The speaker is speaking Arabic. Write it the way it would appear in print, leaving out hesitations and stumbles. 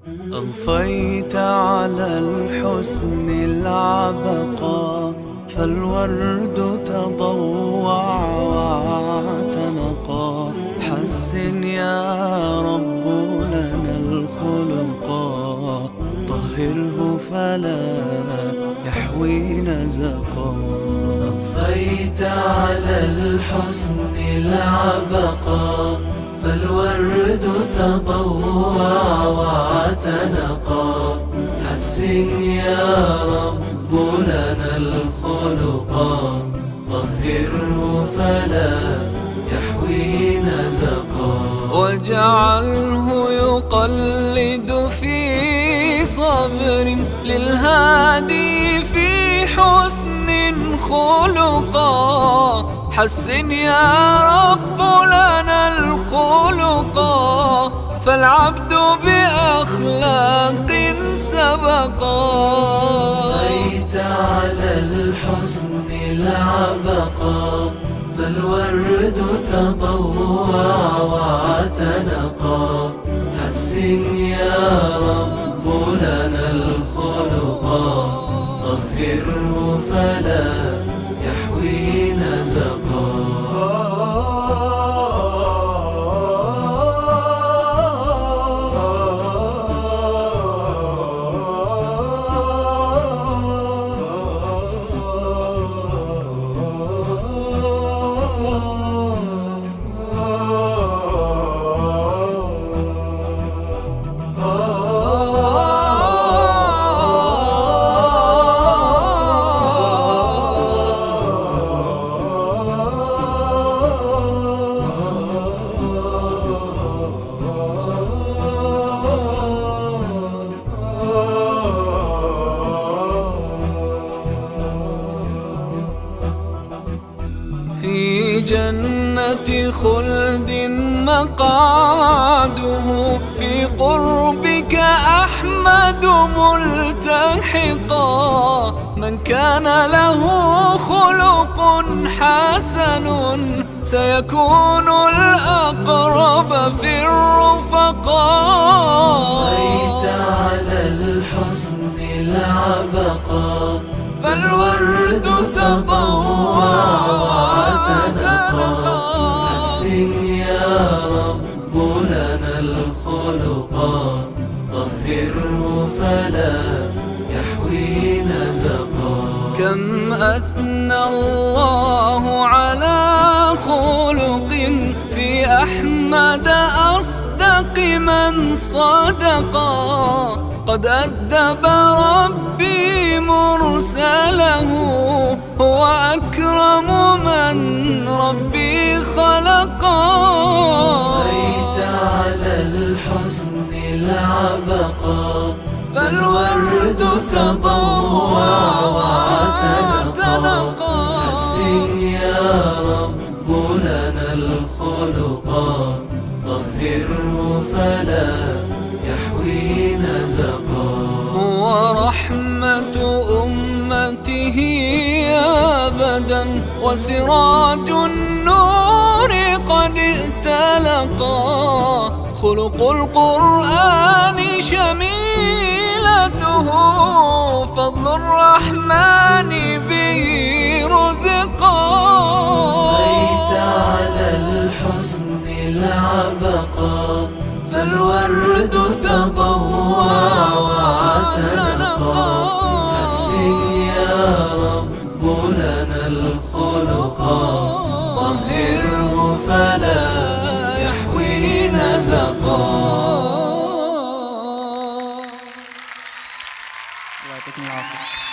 أضفيت على الحسن العبقى، فالورد تضوع واعتنقا. حسن يا رب لنا الخلقا، طهره فلا يحوي نزقا. أضفيت على الحسن العبقى، فالورد تضوع واعتنقا. حسن يا رب لنا الخلقا، طهره فلا يحوي نزقا. واجعله يقلد في صبر للهادي في حسن خلقا. حسن يا رب لنا الخلقا، فالعبد بأخلاق سبقا. أضفيت على الحسن العبقا، فالورد تضوع واعتنقا. حسن يا رب لنا الخلقا، طهره فلا يحوي نزقا. في جنة خلد مقعده، في قربك أحمد ملتحقا. من كان له خلق حسن، سيكون الأقرب في الرفقاء. أضفيت على الحسن العبقا، فالورد تضوع واعتنقا. حسن يا رب لنا الخلقا، طهره فلا يحوي نزقا. كم أثنى الله على خلق في أحمد أصدق من صدقا. قد أدب ربي مرسله، هو أكرم من ربي خلقا. أضفيت على الحسن العبقا، فالورد تضوع واعتنقا. حسن يا رب لنا الخلقا، طهره فلا يحوي نزقا. هو رحمة أمته أبدا، وسراج النور قد ائتلقا. خلق القرآن شميلته، فضل الرحمن به رزقا. أضفيت على الحسن العبقا، فالورد تضوع واعتنقا. حسن يا رب لنا الخلقا، طهره فلا يحوي نزقا. الله يعطيكم العافية.